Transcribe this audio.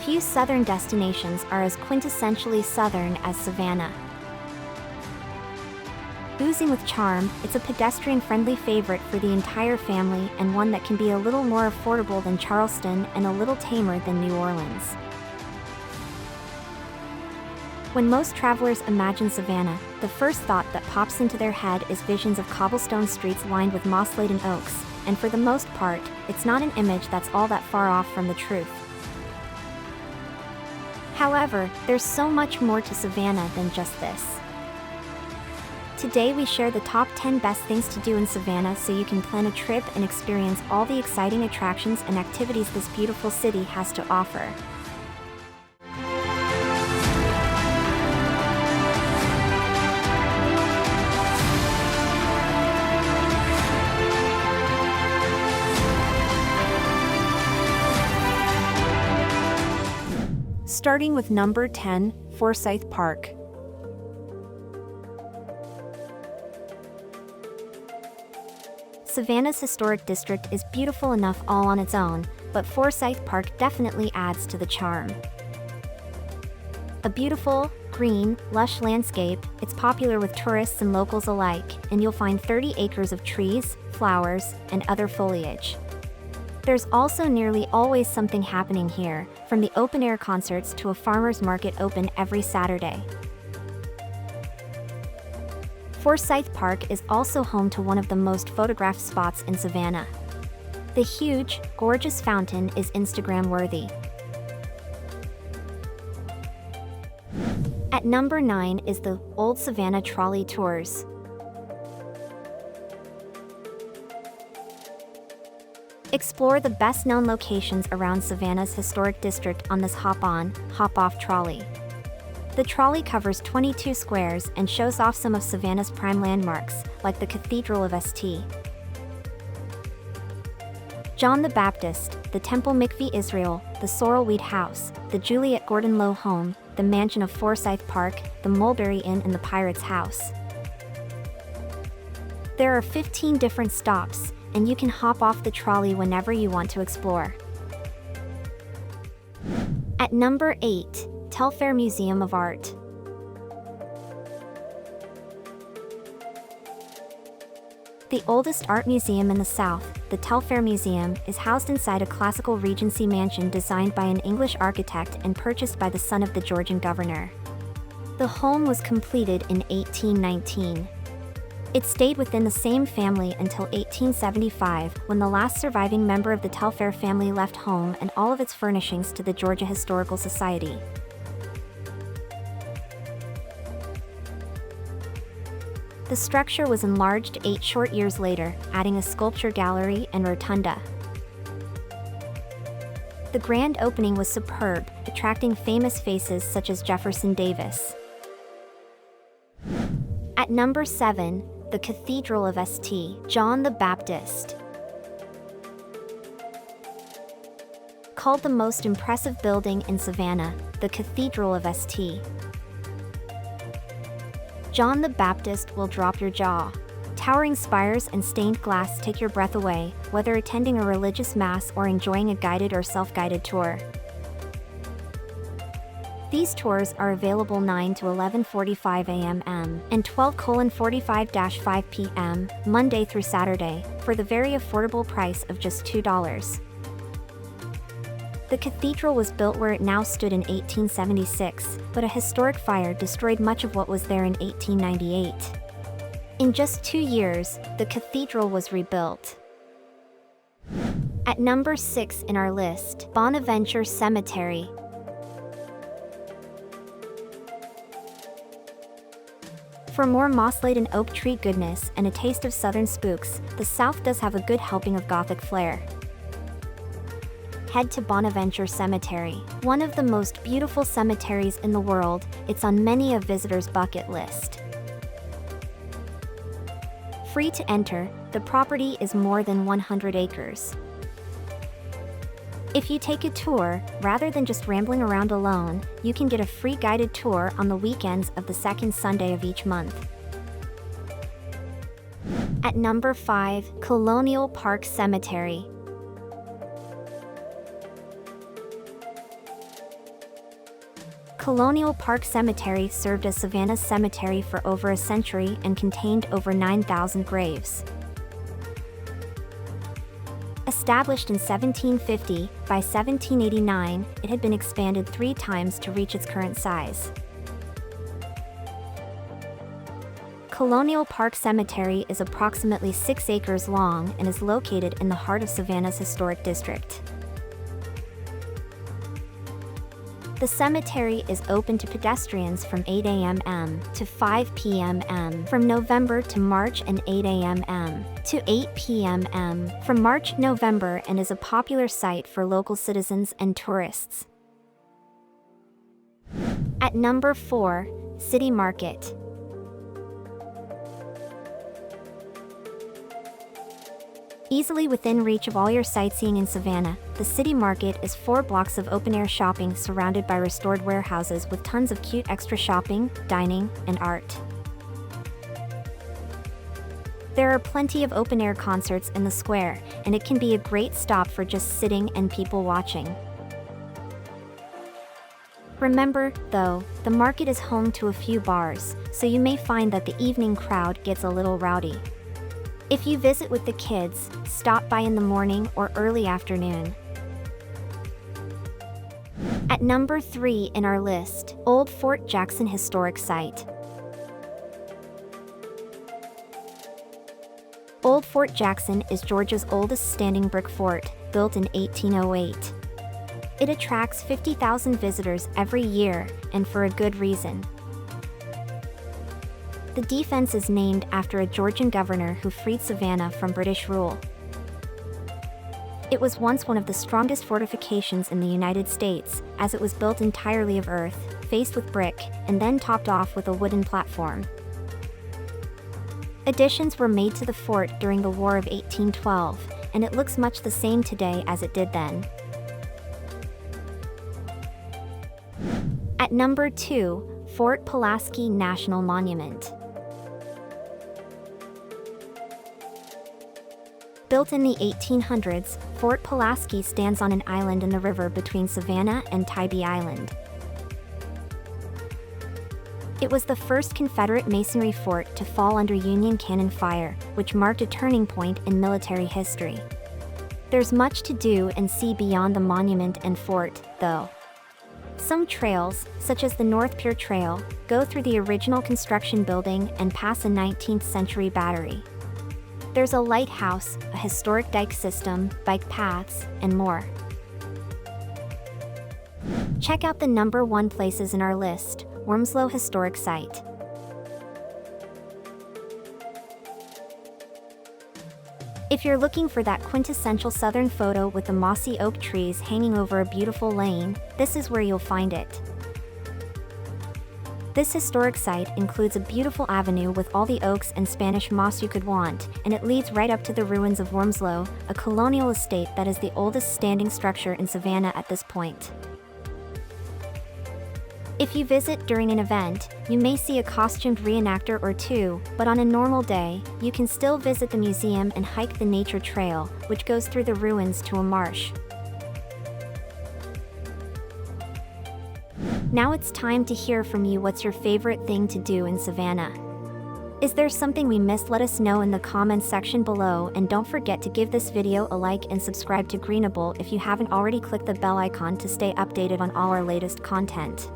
Few southern destinations are as quintessentially southern as Savannah. Oozing with charm, it's a pedestrian-friendly favorite for the entire family and one that can be a little more affordable than Charleston and a little tamer than New Orleans. When most travelers imagine Savannah, the first thought that pops into their head is visions of cobblestone streets lined with moss-laden oaks, and for the most part, it's not an image that's all that far off from the truth. However, there's so much more to Savannah than just this. Today we share the top 10 best things to do in Savannah so you can plan a trip and experience all the exciting attractions and activities this beautiful city has to offer. Starting with number 10, Forsyth Park. Savannah's historic district is beautiful enough all on its own, but Forsyth Park definitely adds to the charm. A beautiful, green, lush landscape, it's popular with tourists and locals alike, and you'll find 30 acres of trees, flowers, and other foliage. There's also nearly always something happening here, from the open-air concerts to a farmer's market open every Saturday. Forsyth Park is also home to one of the most photographed spots in Savannah. The huge, gorgeous fountain is Instagram-worthy. At number 9 is the Old Savannah Trolley Tours. Explore the best-known locations around Savannah's historic district on this hop-on, hop-off trolley. The trolley covers 22 squares and shows off some of Savannah's prime landmarks, like the Cathedral of St. John the Baptist, the Temple Mikveh Israel, the Sorrelweed House, the Juliet Gordon Low Home, the mansion of Forsyth Park, the Mulberry Inn and the Pirate's House. There are 15 different stops, and you can hop off the trolley whenever you want to explore. At number 8, Telfair Museum of Art. The oldest art museum in the South, the Telfair Museum, is housed inside a classical Regency mansion designed by an English architect and purchased by the son of the Georgian governor. The home was completed in 1819. It stayed within the same family until 1875, when the last surviving member of the Telfair family left home and all of its furnishings to the Georgia Historical Society. The structure was enlarged 8 short years later, adding a sculpture gallery and rotunda. The grand opening was superb, attracting famous faces such as Jefferson Davis. At number 7, the Cathedral of St. John the Baptist. Called the most impressive building in Savannah, the Cathedral of St. John the Baptist will drop your jaw. Towering spires and stained glass take your breath away, whether attending a religious mass or enjoying a guided or self-guided tour. These tours are available 9 to 11:45 a.m. and 12:45-5 p.m., Monday through Saturday, for the very affordable price of just $2. The cathedral was built where it now stood in 1876, but a historic fire destroyed much of what was there in 1898. In just 2 years, the cathedral was rebuilt. At number 6 in our list, Bonaventure Cemetery. For more moss-laden oak tree goodness and a taste of southern spooks, the South does have a good helping of Gothic flair. Head to Bonaventure Cemetery, one of the most beautiful cemeteries in the world. It's on many a visitor's bucket list. Free to enter, the property is more than 100 acres. If you take a tour, rather than just rambling around alone, you can get a free guided tour on the weekends of the second Sunday of each month. At number 5, Colonial Park Cemetery. Colonial Park Cemetery served as Savannah's cemetery for over a century and contained over 9,000 graves. Established in 1750, by 1789, it had been expanded 3 times to reach its current size. Colonial Park Cemetery is approximately 6 acres long and is located in the heart of Savannah's historic district. The cemetery is open to pedestrians from 8 a.m. to 5 p.m. from November to March and 8 a.m. to 8 p.m. from March-November and is a popular site for local citizens and tourists. At number 4, City Market. Easily within reach of all your sightseeing in Savannah, the City Market is 4 blocks of open-air shopping surrounded by restored warehouses with tons of cute extra shopping, dining, and art. There are plenty of open-air concerts in the square, and it can be a great stop for just sitting and people watching. Remember, though, the market is home to a few bars, so you may find that the evening crowd gets a little rowdy. If you visit with the kids, stop by in the morning or early afternoon. At number 3 in our list, Old Fort Jackson Historic Site. Old Fort Jackson is Georgia's oldest standing brick fort, built in 1808. It attracts 50,000 visitors every year, and for a good reason. The defense is named after a Georgian governor who freed Savannah from British rule. It was once one of the strongest fortifications in the United States, as it was built entirely of earth, faced with brick, and then topped off with a wooden platform. Additions were made to the fort during the War of 1812, and it looks much the same today as it did then. At number 2, Fort Pulaski National Monument. Built in the 1800s, Fort Pulaski stands on an island in the river between Savannah and Tybee Island. It was the first Confederate masonry fort to fall under Union cannon fire, which marked a turning point in military history. There's much to do and see beyond the monument and fort, though. Some trails, such as the North Pier Trail, go through the original construction building and pass a 19th century battery. There's a lighthouse, a historic dike system, bike paths, and more. Check out the number 1 places in our list, Wormsloe Historic Site. If you're looking for that quintessential southern photo with the mossy oak trees hanging over a beautiful lane, this is where you'll find it. This historic site includes a beautiful avenue with all the oaks and Spanish moss you could want, and it leads right up to the ruins of Wormsloe, a colonial estate that is the oldest standing structure in Savannah at this point. If you visit during an event, you may see a costumed reenactor or two, but on a normal day, you can still visit the museum and hike the nature trail, which goes through the ruins to a marsh. Now it's time to hear from you. What's your favorite thing to do in Savannah? Is there something we missed? Let us know in the comments section below, and don't forget to give this video a like and subscribe to Greenable if you haven't already. Click the bell icon to stay updated on all our latest content.